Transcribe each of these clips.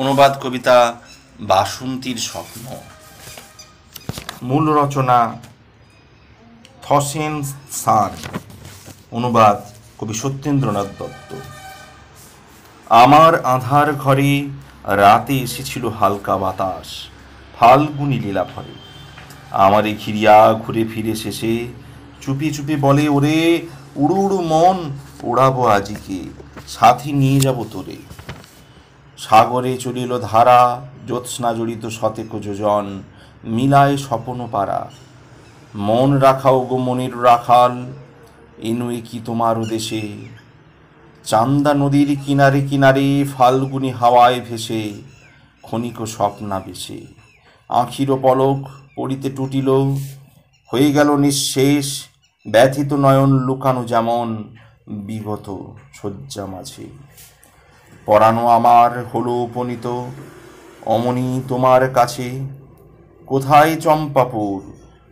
অনুবাদ কবিতা বাসন্তীর স্বপ্ন। মূল রচনা থসেন সান। অনুবাদ কবি সত্যেন্দ্রনাথ দত্ত। আমার আঁধার ঘরে রাতে এসেছিল হালকা বাতাস, ফাল্গুনী লীলা ভরে। আমারে ঘিরিয়া ঘুরে ফিরে শেষে চুপি চুপি বলে, ওরে উড়ু উড়ু মন, ওড়াবো আজিকে, সাথী নিয়ে যাব তোরে। সাগরে চলিল ধারা, জ্যোৎস্না জড়িত শতেক যোজন, মিলায় স্বপন পাড়া। মন রাখাও গো মনের রাখাল, এনুয়ে কি তোমারও দেশে। চান্দা নদীর কিনারে কিনারে ফাল্গুনি হাওয়ায় ভেসে, ক্ষণিক স্বপ্না বেশে। আঁখিরও পলক পড়িতে টুটিল, হয়ে গেল নিঃশেষ। ব্যথিত নয়ন লুকানো যেমন বিগত শয্যা মাঝে। পরানো আমার হলো উপনীত অমনি তোমার কাছে। কোথায় চম্পাপুর,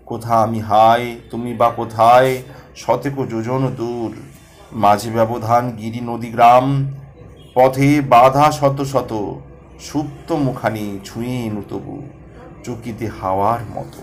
কোথা আমি হায়, তুমি বা কোথায় শতেক যোজন দূর। মাঝে ব্যবধান গিরি নদী গ্রাম, পথে বাধা শত শত। সুপ্ত মুখানি ছুঁয়ে এনু তবু চকিতে হাওয়ার মতো।